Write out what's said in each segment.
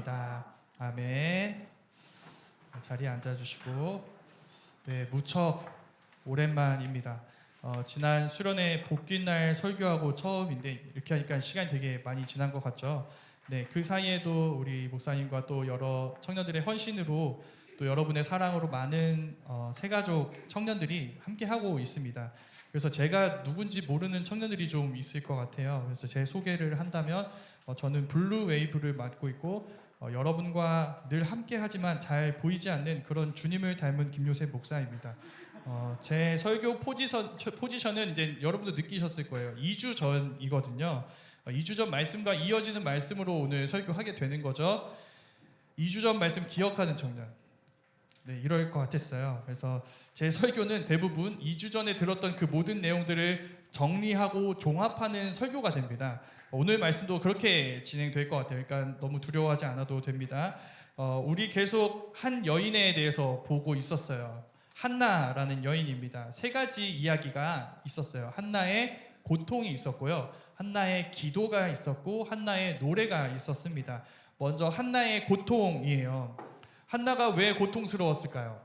축원합니다. 아멘. 자리에 앉아주시고, 네, 무척 오랜만입니다. 지난 수련회 복귀날 설교하고 처음인데 이렇게 하니까 시간이 되게 많이 지난 것 같죠. 네, 그 사이에도 우리 목사님과 또 여러 청년들의 헌신으로 또 여러분의 사랑으로 많은 새가족 청년들이 함께 하고 있습니다. 그래서 제가 누군지 모르는 청년들이 좀 있을 것 같아요. 그래서 제 소개를 한다면 저는 블루 웨이브를 맡고 있고 여러분과 늘 함께 하지만 잘 보이지 않는 그런 주님을 닮은 김요셉 목사입니다. 제 설교 포지션은 이제 여러분도 느끼셨을 거예요. 2주 전이거든요. 2주 전 말씀과 이어지는 말씀으로 오늘 설교하게 되는 거죠. 2주 전 말씀 기억하는 청년. 네, 이럴 것 같았어요. 그래서 제 설교는 대부분 2주 전에 들었던 그 모든 내용들을 정리하고 종합하는 설교가 됩니다. 오늘 말씀도 그렇게 진행될 것 같아요. 그러니까 너무 두려워하지 않아도 됩니다. 우리 계속 한 여인에 대해서 보고 있었어요. 한나라는 여인입니다. 세 가지 이야기가 있었어요. 한나의 고통이 있었고요. 한나의 기도가 있었고 한나의 노래가 있었습니다. 먼저 한나의 고통이에요. 한나가 왜 고통스러웠을까요?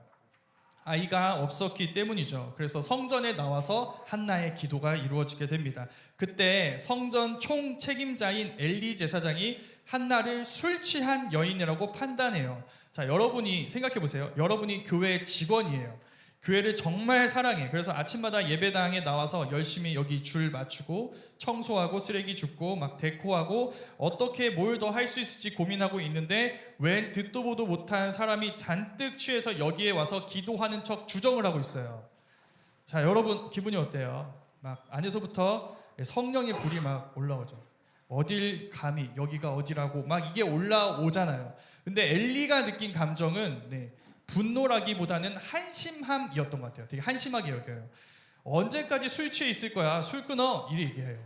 아이가 없었기 때문이죠. 그래서 성전에 나와서 한나의 기도가 이루어지게 됩니다. 그때 성전 총 책임자인 엘리 제사장이 한나를 술 취한 여인이라고 판단해요. 자, 여러분이 생각해 보세요. 여러분이 교회 직원이에요. 교회를 정말 사랑해. 그래서 아침마다 예배당에 나와서 열심히 여기 줄 맞추고 청소하고 쓰레기 줍고 막 데코하고 어떻게 뭘 더 할 수 있을지 고민하고 있는데 웬 듣도 보도 못한 사람이 잔뜩 취해서 여기에 와서 기도하는 척 주정을 하고 있어요. 자, 여러분 기분이 어때요? 막 안에서부터 성령의 불이 막 올라오죠. 어딜 감히 여기가 어디라고 막 이게 올라오잖아요. 근데 엘리가 느낀 감정은 분노라기보다는 한심함이었던 것 같아요. 되게 한심하게 여겨요. 언제까지 술 취해 있을 거야? 술 끊어. 이래 얘기해요.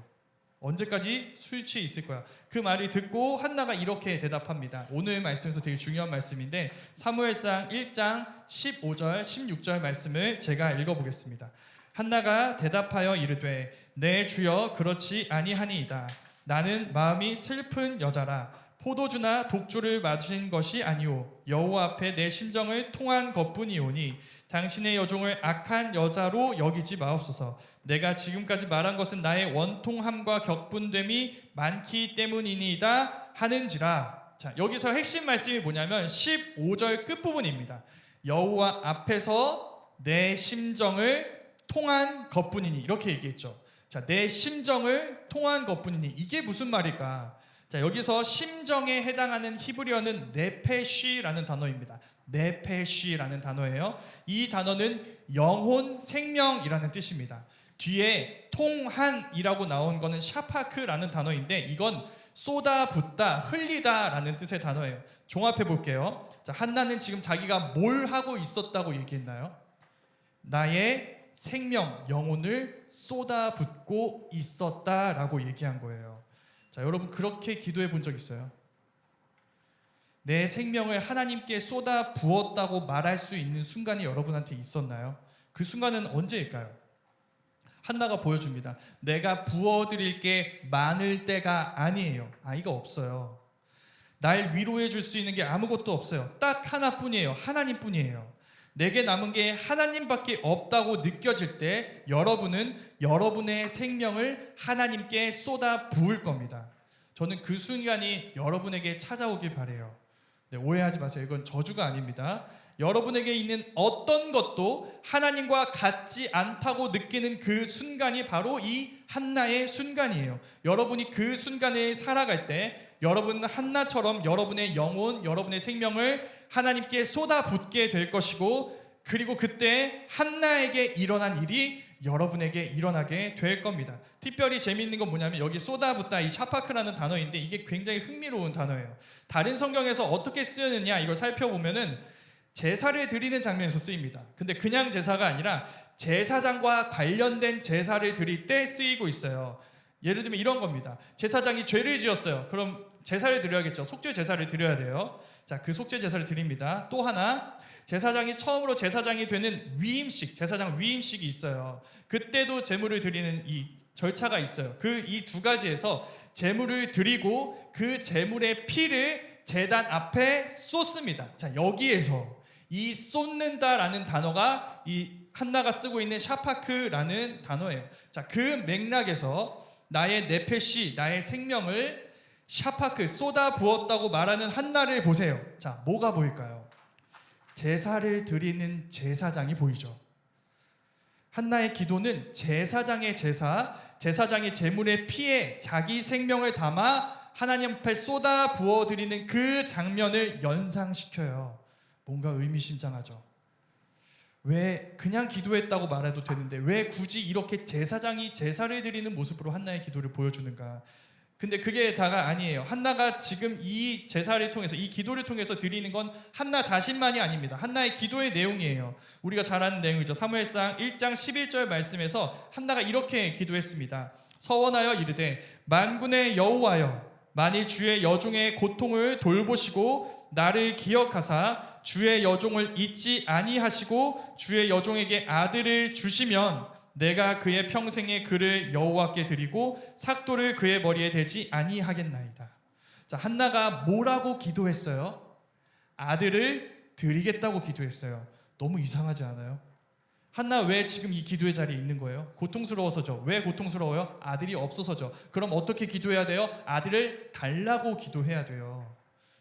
언제까지 술 취해 있을 거야? 그 말을 듣고 한나가 이렇게 대답합니다. 오늘 말씀에서 되게 중요한 말씀인데 사무엘상 1장 15절 16절 말씀을 제가 읽어보겠습니다. 한나가 대답하여 이르되 내 주여 그렇지 아니하니이다. 나는 마음이 슬픈 여자라. 포도주나 독주를 마신 것이 아니오 여호와 앞에 내 심정을 통한 것뿐이오니 당신의 여종을 악한 여자로 여기지 마옵소서. 내가 지금까지 말한 것은 나의 원통함과 격분됨이 많기 때문이니이다 하는지라. 자, 여기서 핵심 말씀이 뭐냐면 15절 끝부분입니다. 여호와 앞에서 내 심정을 통한 것뿐이니 이렇게 얘기했죠. 자, 내 심정을 통한 것뿐이니 이게 무슨 말일까? 자, 여기서 심정에 해당하는 히브리어는 네페쉬라는 단어입니다. 네페쉬라는 단어예요. 이 단어는 영혼, 생명이라는 뜻입니다. 뒤에 통한이라고 나온 거는 샤파크라는 단어인데 이건 쏟아붓다, 흘리다라는 뜻의 단어예요. 종합해 볼게요. 자, 한나는 지금 자기가 뭘 하고 있었다고 얘기했나요? 나의 생명, 영혼을 쏟아붓고 있었다라고 얘기한 거예요. 자, 여러분 그렇게 기도해 본 적 있어요? 내 생명을 하나님께 쏟아 부었다고 말할 수 있는 순간이 여러분한테 있었나요? 그 순간은 언제일까요? 한나가 보여줍니다. 내가 부어드릴 게 많을 때가 아니에요. 이거 없어요. 날 위로해 줄 수 있는 게 아무것도 없어요. 딱 하나뿐이에요. 하나님뿐이에요. 내게 남은 게 하나님밖에 없다고 느껴질 때 여러분은 여러분의 생명을 하나님께 쏟아 부을 겁니다. 저는 그 순간이 여러분에게 찾아오길 바라요. 오해하지 마세요. 이건 저주가 아닙니다. 여러분에게 있는 어떤 것도 하나님과 같지 않다고 느끼는 그 순간이 바로 이 한나의 순간이에요. 여러분이 그 순간에 살아갈 때 여러분은 한나처럼 여러분의 영혼, 여러분의 생명을 하나님께 쏟아붓게 될 것이고 그리고 그때 한나에게 일어난 일이 여러분에게 일어나게 될 겁니다. 특별히 재미있는 건 뭐냐면 여기 쏟아붓다 이 샤파크라는 단어인데 이게 굉장히 흥미로운 단어예요. 다른 성경에서 어떻게 쓰느냐 이걸 살펴보면은 제사를 드리는 장면에서 쓰입니다. 근데 그냥 제사가 아니라 제사장과 관련된 제사를 드릴 때 쓰이고 있어요. 예를 들면 이런 겁니다. 제사장이 죄를 지었어요. 그럼 제사를 드려야겠죠. 속죄 제사를 드려야 돼요. 자, 그 속죄 제사를 드립니다. 또 하나 제사장이 처음으로 제사장이 되는 위임식, 제사장 위임식이 있어요. 그때도 제물을 드리는 이 절차가 있어요. 그 이 두 가지에서 제물을 드리고 그 제물의 피를 제단 앞에 쏟습니다. 자, 여기에서 이 쏟는다라는 단어가 이 한나가 쓰고 있는 샤파크라는 단어예요. 자, 그 맥락에서 나의 네페시, 나의 생명을 샤파크, 쏟아 부었다고 말하는 한나를 보세요. 자, 뭐가 보일까요? 제사를 드리는 제사장이 보이죠. 한나의 기도는 제사장의 제사, 제사장의 제물의 피에 자기 생명을 담아 하나님 앞에 쏟아 부어드리는 그 장면을 연상시켜요. 뭔가 의미심장하죠. 왜 그냥 기도했다고 말해도 되는데 왜 굳이 이렇게 제사장이 제사를 드리는 모습으로 한나의 기도를 보여주는가? 근데 그게 다가 아니에요. 한나가 지금 이 제사를 통해서, 이 기도를 통해서 드리는 건 한나 자신만이 아닙니다. 한나의 기도의 내용이에요. 우리가 잘 아는 내용이죠. 사무엘상 1장 11절 말씀에서 한나가 이렇게 기도했습니다. 서원하여 이르되 만군의 여호와여, 만일 주의 여종의 고통을 돌보시고 나를 기억하사 주의 여종을 잊지 아니하시고 주의 여종에게 아들을 주시면 내가 그의 평생의 그를 여호와께 드리고 삭도를 그의 머리에 대지 아니하겠나이다. 자, 한나가 뭐라고 기도했어요? 아들을 드리겠다고 기도했어요. 너무 이상하지 않아요? 한나 왜 지금 이 기도의 자리에 있는 거예요? 고통스러워서죠. 왜 고통스러워요? 아들이 없어서죠. 그럼 어떻게 기도해야 돼요? 아들을 달라고 기도해야 돼요.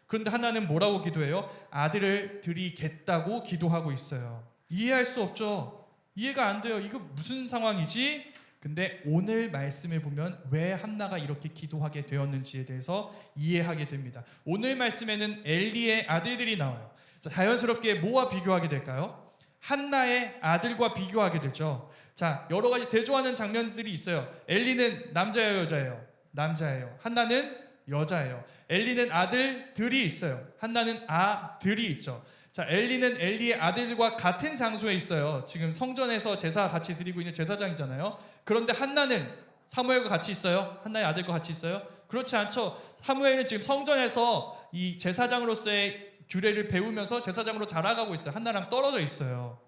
그런데 한나는 뭐라고 기도해요? 아들을 드리겠다고 기도하고 있어요. 이해할 수 없죠. 이해가 안 돼요. 이거 무슨 상황이지? 근데 오늘 말씀을 보면 왜 한나가 이렇게 기도하게 되었는지에 대해서 이해하게 됩니다. 오늘 말씀에는 엘리의 아들들이 나와요. 자, 자연스럽게 뭐와 비교하게 될까요? 한나의 아들과 비교하게 되죠. 자, 여러 가지 대조하는 장면들이 있어요. 엘리는 남자예요, 여자예요? 남자예요. 한나는 여자예요. 엘리는 아들들이 있어요. 한나는 아들이 있죠. 자, 엘리는 엘리의 아들과 같은 장소에 있어요. 지금 성전에서 제사 같이 드리고 있는 제사장이잖아요. 그런데 한나는 사무엘과 같이 있어요? 한나의 아들과 같이 있어요? 그렇지 않죠. 사무엘은 지금 성전에서 이 제사장으로서의 규례를 배우면서 제사장으로 자라가고 있어요. 한나랑 떨어져 있어요.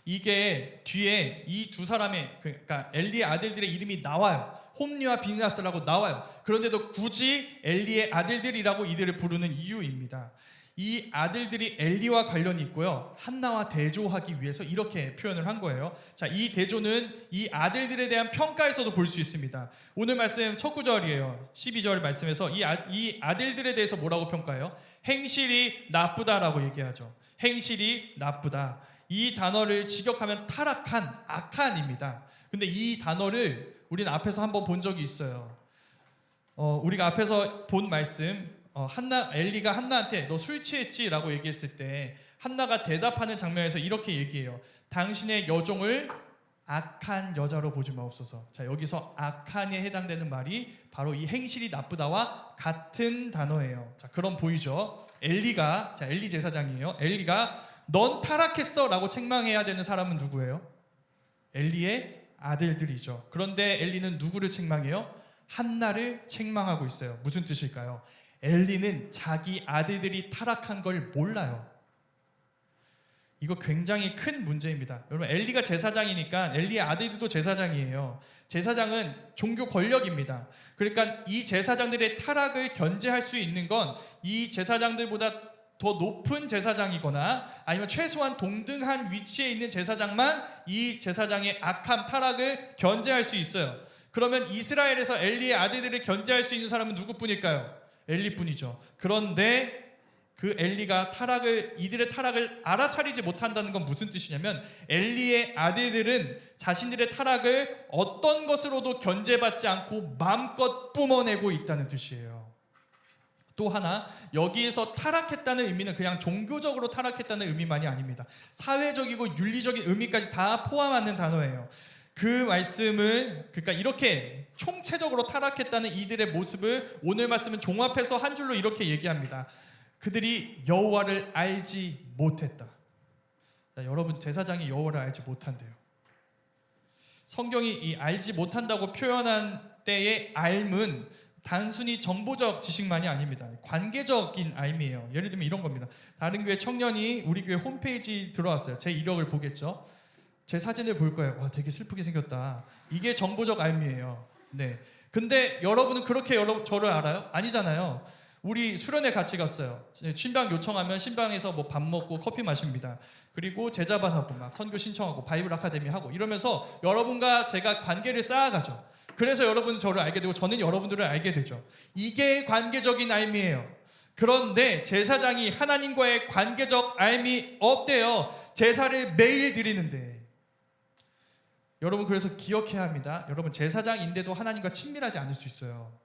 이게 뒤에 이 두 사람의, 그러니까 엘리의 아들들의 이름이 나와요. 홈리와 비느하스라고 나와요. 그런데도 굳이 엘리의 아들들이라고 이들을 부르는 이유입니다. 이 아들들이 엘리와 관련이 있고요. 한나와 대조하기 위해서 이렇게 표현을 한 거예요. 자, 이 대조는 이 아들들에 대한 평가에서도 볼 수 있습니다. 오늘 말씀 첫 구절이에요. 12절 말씀에서 이 아들들에 대해서 뭐라고 평가해요? 행실이 나쁘다라고 얘기하죠. 행실이 나쁘다. 이 단어를 직역하면 타락한, 악한입니다. 근데 이 단어를 우리는 앞에서 한번 본 적이 있어요. 우리가 앞에서 본 말씀, 엘리가 한나한테 너 술 취했지? 라고 얘기했을 때 한나가 대답하는 장면에서 이렇게 얘기해요. 당신의 여종을 악한 여자로 보지 마옵소서. 자, 여기서 악한에 해당되는 말이 바로 이 행실이 나쁘다와 같은 단어예요. 자, 그럼 보이죠? 엘리가, 자, 엘리 제사장이에요. 엘리가 넌 타락했어 라고 책망해야 되는 사람은 누구예요? 엘리의 아들들이죠. 그런데 엘리는 누구를 책망해요? 한나를 책망하고 있어요. 무슨 뜻일까요? 엘리는 자기 아들들이 타락한 걸 몰라요. 이거 굉장히 큰 문제입니다. 여러분, 엘리가 제사장이니까 엘리의 아들들도 제사장이에요. 제사장은 종교 권력입니다. 그러니까 이 제사장들의 타락을 견제할 수 있는 건 이 제사장들보다 더 높은 제사장이거나 아니면 최소한 동등한 위치에 있는 제사장만 이 제사장의 악함, 타락을 견제할 수 있어요. 그러면 이스라엘에서 엘리의 아들들을 견제할 수 있는 사람은 누구뿐일까요? 엘리뿐이죠. 그런데 그 엘리가 이들의 타락을 알아차리지 못한다는 건 무슨 뜻이냐면 엘리의 아들들은 자신들의 타락을 어떤 것으로도 견제받지 않고 마음껏 뿜어내고 있다는 뜻이에요. 또 하나, 여기에서 타락했다는 의미는 그냥 종교적으로 타락했다는 의미만이 아닙니다. 사회적이고 윤리적인 의미까지 다 포함하는 단어예요. 그 말씀을, 그러니까 이렇게 총체적으로 타락했다는 이들의 모습을 오늘 말씀은 종합해서 한 줄로 이렇게 얘기합니다. 그들이 여호와를 알지 못했다. 자, 여러분, 제사장이 여호와를 알지 못한대요. 성경이 이 알지 못한다고 표현한 때의 알은 단순히 정보적 지식만이 아닙니다. 관계적인 알미예요. 예를 들면 이런 겁니다. 다른 교회 청년이 우리 교회 홈페이지 들어왔어요. 제 이력을 보겠죠. 제 사진을 볼 거예요. 와, 되게 슬프게 생겼다. 이게 정보적 알미예요. 네. 근데 여러분은 그렇게 저를 알아요? 아니잖아요. 우리 수련회 같이 갔어요. 신방 요청하면 신방에서 뭐 밥 먹고 커피 마십니다. 그리고 제자반하고 막 선교 신청하고 바이블 아카데미 하고 이러면서 여러분과 제가 관계를 쌓아가죠. 그래서 여러분 저를 알게 되고 저는 여러분들을 알게 되죠. 이게 관계적인 알미예요. 그런데 제사장이 하나님과의 관계적 알미 없대요. 제사를 매일 드리는데. 여러분 그래서 기억해야 합니다. 여러분 제사장인데도 하나님과 친밀하지 않을 수 있어요.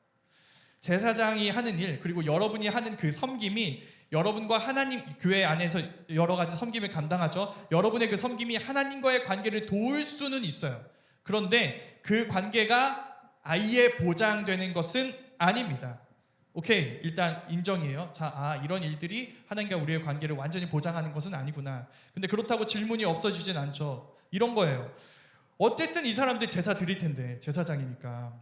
제사장이 하는 일 그리고 여러분이 하는 그 섬김이 여러분과 하나님 교회 안에서 여러 가지 섬김을 감당하죠. 여러분의 그 섬김이 하나님과의 관계를 도울 수는 있어요. 그런데 그 관계가 아예 보장되는 것은 아닙니다. 오케이, 일단 인정이에요. 자, 이런 일들이 하나님과 우리의 관계를 완전히 보장하는 것은 아니구나. 근데 그렇다고 질문이 없어지진 않죠. 이런 거예요. 어쨌든 이 사람들 제사 드릴 텐데, 제사장이니까.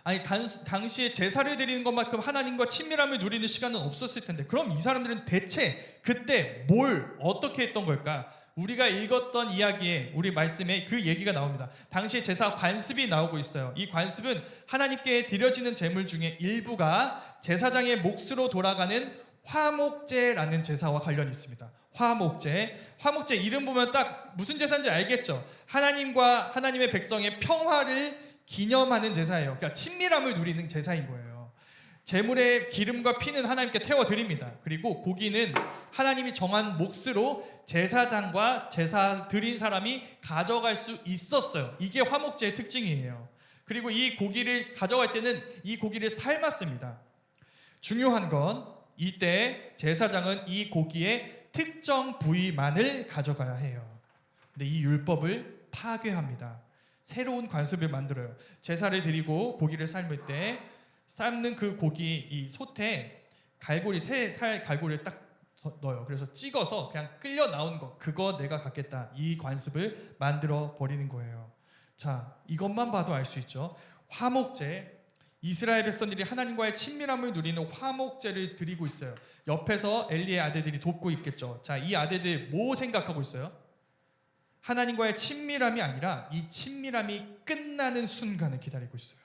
아니 당시에 제사를 드리는 것만큼 하나님과 친밀함을 누리는 시간은 없었을 텐데, 그럼 이 사람들은 대체 그때 뭘 어떻게 했던 걸까? 우리가 읽었던 이야기에, 우리 말씀에 그 얘기가 나옵니다. 당시에 제사 관습이 나오고 있어요. 이 관습은 하나님께 드려지는 제물 중에 일부가 제사장의 몫으로 돌아가는 화목제라는 제사와 관련이 있습니다. 화목제 이름 보면 딱 무슨 제사인지 알겠죠? 하나님과 하나님의 백성의 평화를 기념하는 제사예요. 그러니까 친밀함을 누리는 제사인 거예요. 제물의 기름과 피는 하나님께 태워드립니다. 그리고 고기는 하나님이 정한 몫으로 제사장과 제사 드린 사람이 가져갈 수 있었어요. 이게 화목제의 특징이에요. 그리고 이 고기를 가져갈 때는 이 고기를 삶았습니다. 중요한 건 이때 제사장은 이 고기의 특정 부위만을 가져가야 해요. 근데 이 율법을 파괴합니다. 새로운 관습을 만들어요. 제사를 드리고 고기를 삶을 때 삶는 그 고기 이 솥에 갈고리 새 살 갈고리를 딱 넣어요. 그래서 찍어서 그냥 끌려 나온 거 그거 내가 갖겠다. 이 관습을 만들어 버리는 거예요. 자, 이것만 봐도 알 수 있죠. 화목제, 이스라엘 백성들이 하나님과의 친밀함을 누리는 화목제를 드리고 있어요. 옆에서 엘리의 아들들이 돕고 있겠죠. 자, 이 아들들 뭐 생각하고 있어요? 하나님과의 친밀함이 아니라 이 친밀함이 끝나는 순간을 기다리고 있어요.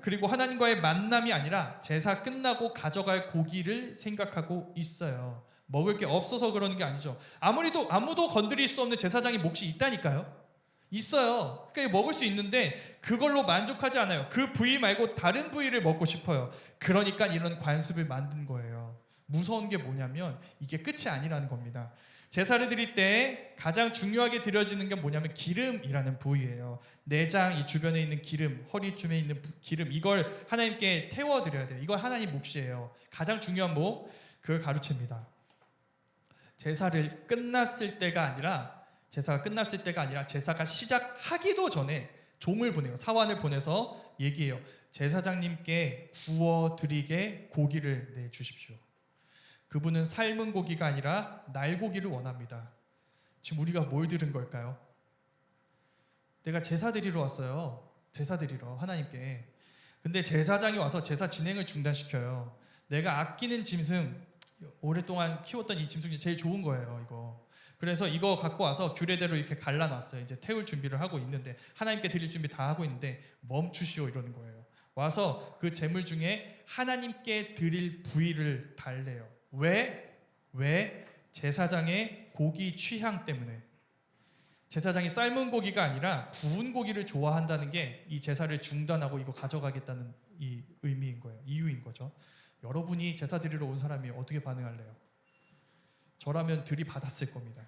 그리고 하나님과의 만남이 아니라 제사 끝나고 가져갈 고기를 생각하고 있어요. 먹을 게 없어서 그러는 게 아니죠. 아무도 건드릴 수 없는 제사장의 몫이 있다니까요. 있어요. 그러니까 먹을 수 있는데 그걸로 만족하지 않아요. 그 부위 말고 다른 부위를 먹고 싶어요. 그러니까 이런 관습을 만든 거예요. 무서운 게 뭐냐면 이게 끝이 아니라는 겁니다. 제사를 드릴 때 가장 중요하게 드려지는 게 뭐냐면 기름이라는 부위예요. 내장 이 주변에 있는 기름, 허리쯤에 있는 기름, 이걸 하나님께 태워드려야 돼요. 이거 하나님 몫이에요. 가장 중요한 목, 그걸 가르칩니다. 제사가 끝났을 때가 아니라 제사가 시작하기도 전에 종을 보내요. 사환을 보내서 얘기해요. 제사장님께 구워드리게 고기를 내주십시오. 그분은 삶은 고기가 아니라 날고기를 원합니다. 지금 우리가 뭘 들은 걸까요? 내가 제사 드리러 왔어요. 제사 드리러 하나님께. 근데 제사장이 와서 제사 진행을 중단시켜요. 내가 아끼는 짐승, 오랫동안 키웠던 이 짐승이 제일 좋은 거예요. 이거. 그래서 이거 갖고 와서 규례대로 이렇게 갈라놨어요. 이제 태울 준비를 하고 있는데, 하나님께 드릴 준비 다 하고 있는데 멈추시오 이러는 거예요. 와서 그 제물 중에 하나님께 드릴 부위를 달래요. 왜? 제사장의 고기 취향 때문에. 제사장이 삶은 고기가 아니라 구운 고기를 좋아한다는 게 이 제사를 중단하고 이거 가져가겠다는 이 의미인 거예요. 이유인 거죠. 여러분이 제사 드리러 온 사람이 어떻게 반응할래요? 저라면 들이받았을 겁니다.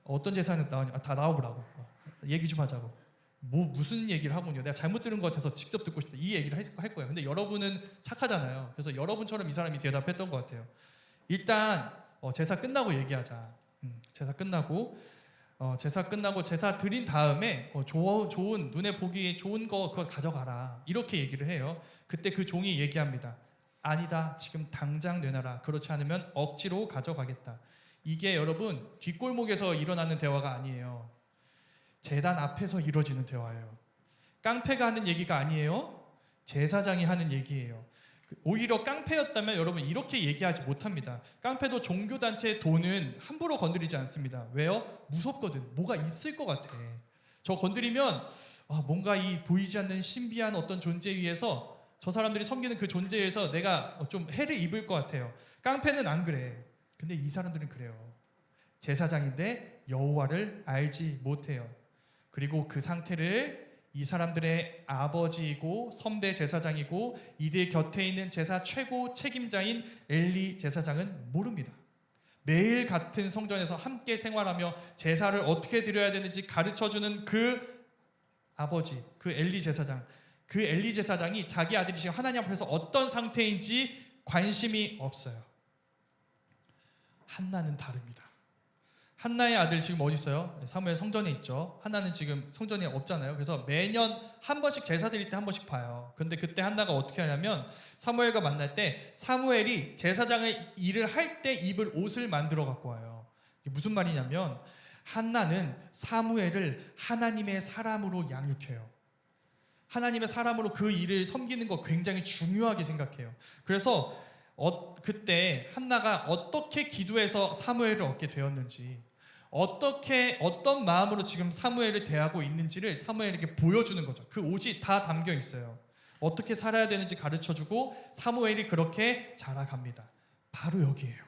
어떤 제사는 나오냐? 다 나와보라고. 얘기 좀 하자고. 무슨 얘기를 하고 있냐? 내가 잘못 들은 것 같아서 직접 듣고 싶다. 이 얘기를 할 거예요. 근데 여러분은 착하잖아요. 그래서 여러분처럼 이 사람이 대답했던 것 같아요. 일단 제사 끝나고 얘기하자. 제사 끝나고 제사 드린 다음에 좋은 눈에 보기 좋은 거 그거 가져가라. 이렇게 얘기를 해요. 그때 그 종이 얘기합니다. 아니다. 지금 당장 내놔라. 그렇지 않으면 억지로 가져가겠다. 이게 여러분 뒷골목에서 일어나는 대화가 아니에요. 제단 앞에서 이루어지는 대화예요. 깡패가 하는 얘기가 아니에요. 제사장이 하는 얘기예요. 오히려 깡패였다면 여러분 이렇게 얘기하지 못합니다. 깡패도 종교단체의 돈은 함부로 건드리지 않습니다. 왜요? 무섭거든. 뭐가 있을 것 같아. 저 건드리면 뭔가 이 보이지 않는 신비한 어떤 존재에 의해서 저 사람들이 섬기는 그 존재에서 내가 좀 해를 입을 것 같아요. 깡패는 안 그래. 근데 이 사람들은 그래요. 제사장인데 여호와를 알지 못해요. 그리고 그 상태를 이 사람들의 아버지이고 선배 제사장이고 이들 곁에 있는 제사 최고 책임자인 엘리 제사장은 모릅니다. 매일 같은 성전에서 함께 생활하며 제사를 어떻게 드려야 되는지 가르쳐주는 그 아버지, 그 엘리 제사장, 그 엘리 제사장이 자기 아들이 지금 하나님 앞에서 어떤 상태인지 관심이 없어요. 한나는 다릅니다. 한나의 아들 지금 어디 있어요? 사무엘 성전에 있죠. 한나는 지금 성전에 없잖아요. 그래서 매년 한 번씩 제사 드릴 때 한 번씩 봐요. 근데 그때 한나가 어떻게 하냐면 사무엘과 만날 때 사무엘이 제사장의 일을 할 때 입을 옷을 만들어 갖고 와요. 이게 무슨 말이냐면 한나는 사무엘을 하나님의 사람으로 양육해요. 하나님의 사람으로 그 일을 섬기는 거 굉장히 중요하게 생각해요. 그래서 그때 한나가 어떻게 기도해서 사무엘을 얻게 되었는지, 어떤 마음으로 지금 사무엘을 대하고 있는지를 사무엘에게 보여주는 거죠. 그 옷이 다 담겨 있어요. 어떻게 살아야 되는지 가르쳐주고 사무엘이 그렇게 자라갑니다. 바로 여기에요.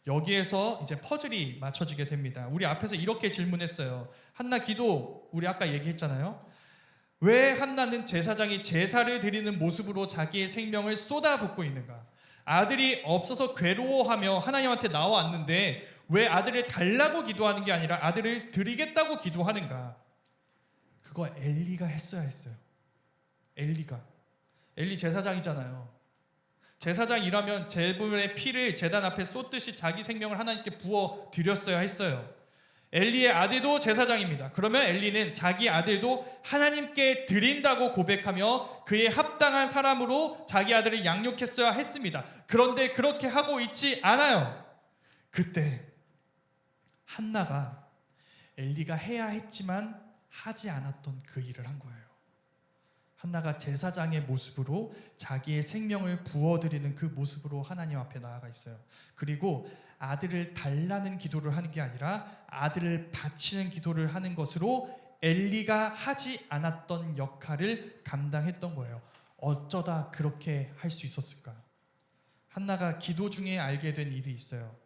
여기에서 이제 퍼즐이 맞춰지게 됩니다. 우리 앞에서 이렇게 질문했어요. 한나 기도 우리 아까 얘기했잖아요. 왜 한나는 제사장이 제사를 드리는 모습으로 자기의 생명을 쏟아붓고 있는가? 아들이 없어서 괴로워하며 하나님한테 나왔는데 왜 아들을 달라고 기도하는 게 아니라 아들을 드리겠다고 기도하는가? 그거 엘리가 했어야 했어요. 엘리 제사장이잖아요. 제사장이라면 제물의 피를 제단 앞에 쏟듯이 자기 생명을 하나님께 부어 드렸어야 했어요. 엘리의 아들도 제사장입니다. 그러면 엘리는 자기 아들도 하나님께 드린다고 고백하며 그의 합당한 사람으로 자기 아들을 양육했어야 했습니다. 그런데 그렇게 하고 있지 않아요. 그때 한나가 엘리가 해야 했지만 하지 않았던 그 일을 한 거예요. 한나가 제사장의 모습으로 자기의 생명을 부어드리는 그 모습으로 하나님 앞에 나아가 있어요. 그리고 아들을 달라는 기도를 하는 게 아니라 아들을 바치는 기도를 하는 것으로 엘리가 하지 않았던 역할을 감당했던 거예요. 어쩌다 그렇게 할 수 있었을까? 한나가 기도 중에 알게 된 일이 있어요.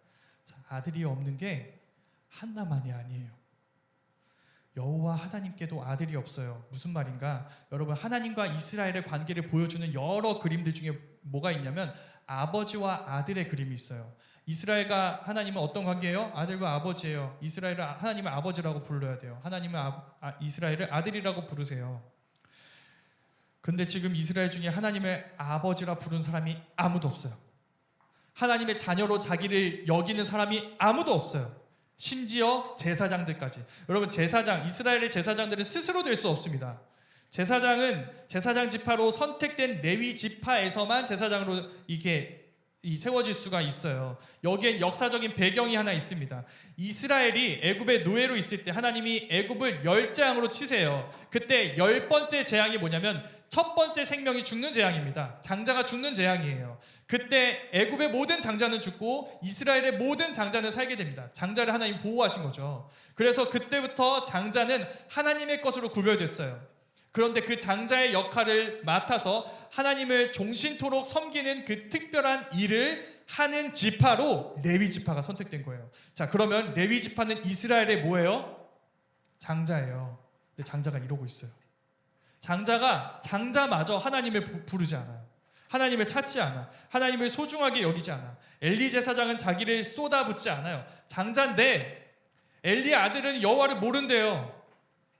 아들이 없는 게 한나만이 아니에요. 여호와 하나님께도 아들이 없어요. 무슨 말인가? 여러분, 하나님과 이스라엘의 관계를 보여주는 여러 그림들 중에 뭐가 있냐면 아버지와 아들의 그림이 있어요. 이스라엘과 하나님은 어떤 관계예요? 아들과 아버지예요. 이스라엘을 하나님의 아버지라고 불러야 돼요. 하나님은 이스라엘을 아들이라고 부르세요. 근데 지금 이스라엘 중에 하나님의 아버지라 부른 사람이 아무도 없어요. 하나님의 자녀로 자기를 여기는 사람이 아무도 없어요. 심지어 제사장들까지. 여러분, 이스라엘의 제사장들은 스스로 될 수 없습니다. 제사장은 제사장 지파로 선택된 레위 지파에서만 제사장으로 이게 세워질 수가 있어요. 여기에 역사적인 배경이 하나 있습니다. 이스라엘이 애굽의 노예로 있을 때 하나님이 애굽을 열재앙으로 치세요. 그때 10번째 재앙이 뭐냐면 첫 번째 생명이 죽는 재앙입니다. 장자가 죽는 재앙이에요. 그때 애굽의 모든 장자는 죽고 이스라엘의 모든 장자는 살게 됩니다. 장자를 하나님 보호하신 거죠. 그래서 그때부터 장자는 하나님의 것으로 구별됐어요. 그런데 그 장자의 역할을 맡아서 하나님을 종신토록 섬기는 그 특별한 일을 하는 지파로 레위 지파가 선택된 거예요. 자, 그러면 레위 지파는 이스라엘의 뭐예요? 장자예요. 근데 장자가 이러고 있어요. 장자마저 하나님을 부르지 않아요. 하나님을 찾지 않아. 하나님을 소중하게 여기지 않아. 엘리 제사장은 자기를 쏟아붓지 않아요. 장자인데 엘리의 아들은 여호와를 모른대요.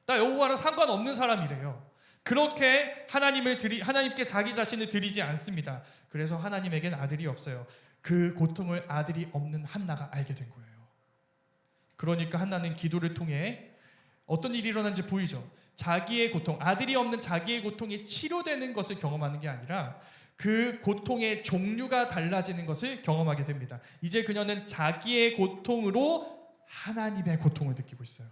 나 여호와랑 상관없는 사람이래요. 그렇게 하나님께 자기 자신을 드리지 않습니다. 그래서 하나님에겐 아들이 없어요. 그 고통을 아들이 없는 한나가 알게 된 거예요. 그러니까 한나는 기도를 통해 어떤 일이 일어난지 보이죠. 자기의 고통, 아들이 없는 자기의 고통이 치료되는 것을 경험하는 게 아니라 그 고통의 종류가 달라지는 것을 경험하게 됩니다. 이제 그녀는 자기의 고통으로 하나님의 고통을 느끼고 있어요.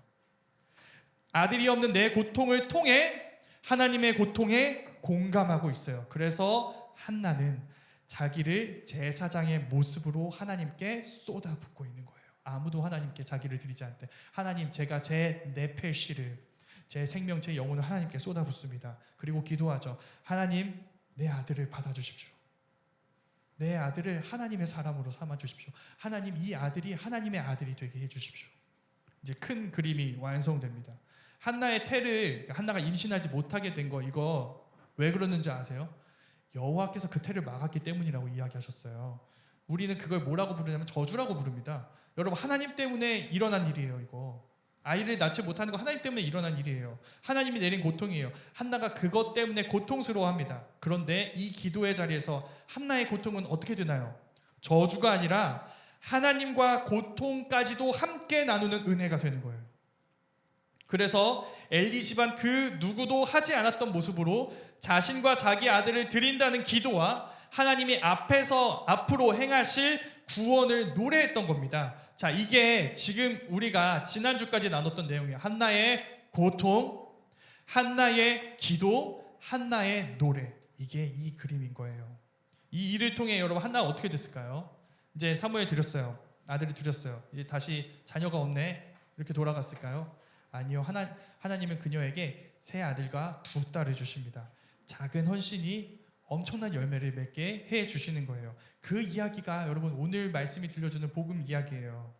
아들이 없는 내 고통을 통해 하나님의 고통에 공감하고 있어요. 그래서 한나는 자기를 제사장의 모습으로 하나님께 쏟아붓고 있는 거예요. 아무도 하나님께 자기를 드리지 않을 때 하나님, 제가 제 네페시를, 제 생명, 제 영혼을 하나님께 쏟아붓습니다. 그리고 기도하죠. 하나님, 내 아들을 받아주십시오. 내 아들을 하나님의 사람으로 삼아주십시오. 하나님, 이 아들이 하나님의 아들이 되게 해주십시오. 이제 큰 그림이 완성됩니다. 한나의 태를, 한나가 임신하지 못하게 된 거, 이거 왜 그러는지 아세요? 여호와께서 그 태를 막았기 때문이라고 이야기하셨어요. 우리는 그걸 뭐라고 부르냐면 저주라고 부릅니다. 여러분, 하나님 때문에 일어난 일이에요. 이거 아이를 낳지 못하는 거 하나님 때문에 일어난 일이에요. 하나님이 내린 고통이에요. 한나가 그것 때문에 고통스러워합니다. 그런데 이 기도의 자리에서 한나의 고통은 어떻게 되나요? 저주가 아니라 하나님과 고통까지도 함께 나누는 은혜가 되는 거예요. 그래서 엘리 집안 그 누구도 하지 않았던 모습으로 자신과 자기 아들을 드린다는 기도와 하나님이 앞으로 행하실 구원을 노래했던 겁니다. 자, 이게 지금 우리가 지난주까지 나눴던 내용이에요. 한나의 고통, 한나의 기도, 한나의 노래. 이게 이 그림인 거예요. 이 일을 통해 여러분, 한나가 어떻게 됐을까요? 이제 사무엘 드렸어요. 아들을 드렸어요. 이제 다시 자녀가 없네, 이렇게 돌아갔을까요? 아니요. 하나님은 그녀에게 세 아들과 두 딸을 주십니다. 작은 헌신이 엄청난 열매를 맺게 해 주시는 거예요. 그 이야기가 여러분 오늘 말씀이 들려주는 복음 이야기예요.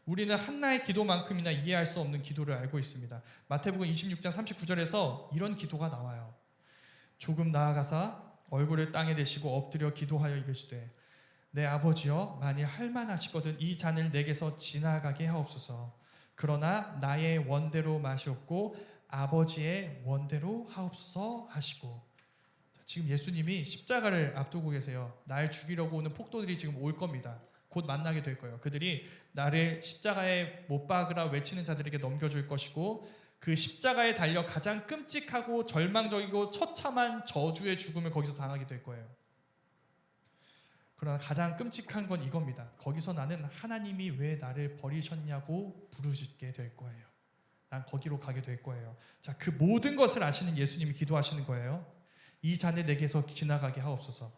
우리는 한나의 기도만큼이나 이해할 수 없는 기도를 알고 있습니다. 마태복음 26장 39절에서 이런 기도가 나와요. 조금 나아가사 얼굴을 땅에 대시고 엎드려 기도하여 이르시되 내 아버지여, 만일 할만하시거든 이 잔을 내게서 지나가게 하옵소서. 그러나 나의 원대로 마시옵고 아버지의 원대로 하옵소서 하시고. 지금 예수님이 십자가를 앞두고 계세요. 날 죽이려고 오는 폭도들이 지금 올 겁니다. 곧 만나게 될 거예요. 그들이 나를 십자가에 못 박으라 외치는 자들에게 넘겨줄 것이고, 그 십자가에 달려 가장 끔찍하고 절망적이고 처참한 저주의 죽음을 거기서 당하게 될 거예요. 그러나 가장 끔찍한 건 이겁니다. 거기서 나는 하나님이 왜 나를 버리셨냐고 부르시게 될 거예요. 난 거기로 가게 될 거예요. 자, 그 모든 것을 아시는 예수님이 기도하시는 거예요. 이 잔을 내게서 지나가게 하옵소서.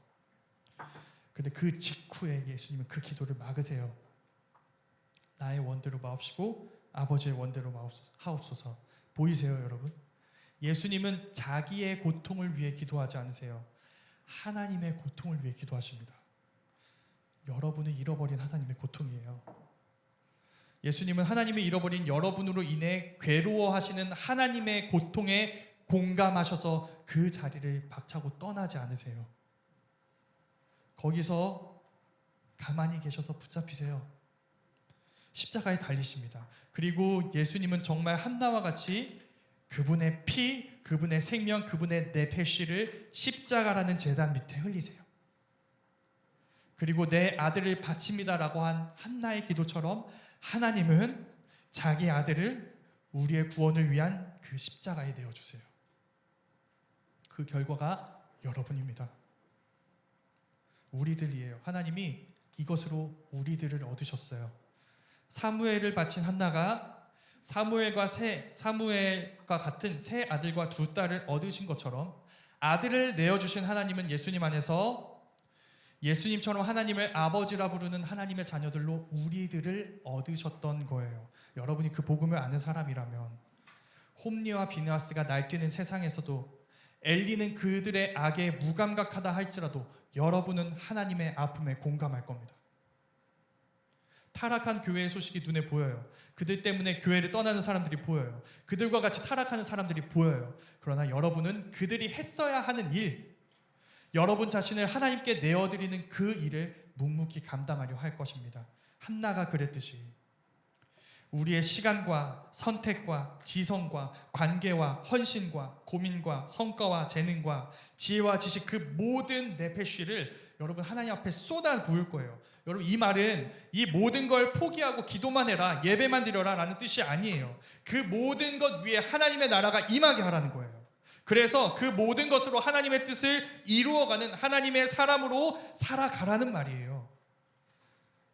근데 그 직후에 예수님은 그 기도를 막으세요. 나의 원대로 마옵시고 아버지의 원대로 하옵소서. 보이세요, 여러분? 예수님은 자기의 고통을 위해 기도하지 않으세요. 하나님의 고통을 위해 기도하십니다. 여러분을 잃어버린 하나님의 고통이에요. 예수님은 하나님을 잃어버린 여러분으로 인해 괴로워하시는 하나님의 고통에 공감하셔서 그 자리를 박차고 떠나지 않으세요. 거기서 가만히 계셔서 붙잡히세요. 십자가에 달리십니다. 그리고 예수님은 정말 한나와 같이 그분의 피, 그분의 생명, 그분의 내패쉬를 십자가라는 제단 밑에 흘리세요. 그리고 내 아들을 바칩니다라고 한 한나의 기도처럼 하나님은 자기 아들을 우리의 구원을 위한 그 십자가에 내어주세요. 그 결과가 여러분입니다. 우리들이에요. 하나님이 이것으로 우리들을 얻으셨어요. 사무엘을 바친 한나가 사무엘과 같은 세 아들과 두 딸을 얻으신 것처럼 아들을 내어주신 하나님은 예수님 안에서 예수님처럼 하나님을 아버지라 부르는 하나님의 자녀들로 우리들을 얻으셨던 거예요. 여러분이 그 복음을 아는 사람이라면 홈리와 비느하스가 날뛰는 세상에서도 엘리는 그들의 악에 무감각하다 할지라도 여러분은 하나님의 아픔에 공감할 겁니다. 타락한 교회의 소식이 눈에 보여요. 그들 때문에 교회를 떠나는 사람들이 보여요. 그들과 같이 타락하는 사람들이 보여요. 그러나 여러분은 그들이 했어야 하는 일, 여러분 자신을 하나님께 내어드리는 그 일을 묵묵히 감당하려 할 것입니다. 한나가 그랬듯이 우리의 시간과 선택과 지성과 관계와 헌신과 고민과 성과와 재능과 지혜와 지식, 그 모든 내패쉬를 여러분 하나님 앞에 쏟아 부을 거예요. 여러분, 이 말은 이 모든 걸 포기하고 기도만 해라, 예배만 드려라 라는 뜻이 아니에요. 그 모든 것 위에 하나님의 나라가 임하게 하라는 거예요. 그래서 그 모든 것으로 하나님의 뜻을 이루어가는 하나님의 사람으로 살아가라는 말이에요.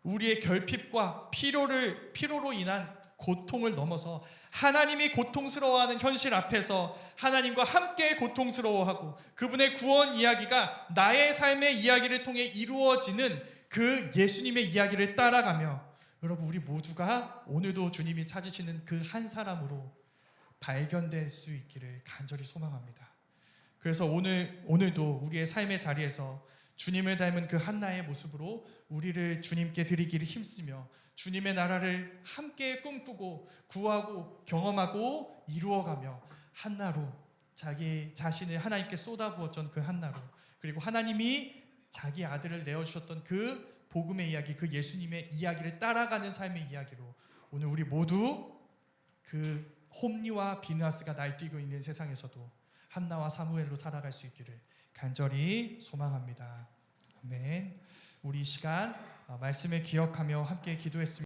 우리의 결핍과 피로로 인한 고통을 넘어서 하나님이 고통스러워하는 현실 앞에서 하나님과 함께 고통스러워하고 그분의 구원 이야기가 나의 삶의 이야기를 통해 이루어지는 그 예수님의 이야기를 따라가며 여러분, 우리 모두가 오늘도 주님이 찾으시는 그 한 사람으로 발견될 수 있기를 간절히 소망합니다. 그래서 오늘도 우리의 삶의 자리에서 주님을 닮은 그 한나의 모습으로 우리를 주님께 드리기를 힘쓰며 주님의 나라를 함께 꿈꾸고 구하고 경험하고 이루어가며 한나로 자기 자신을 하나님께 쏟아부었던 그 한나로, 그리고 하나님이 자기 아들을 내어주셨던 그 복음의 이야기, 그 예수님의 이야기를 따라가는 삶의 이야기로 오늘 우리 모두 그 홈리와 비느하스가 날뛰고 있는 세상에서도 한나와 사무엘로 살아갈 수 있기를 간절히 소망합니다. 아멘. 우리 이 시간 말씀을 기억하며 함께 기도했습니다.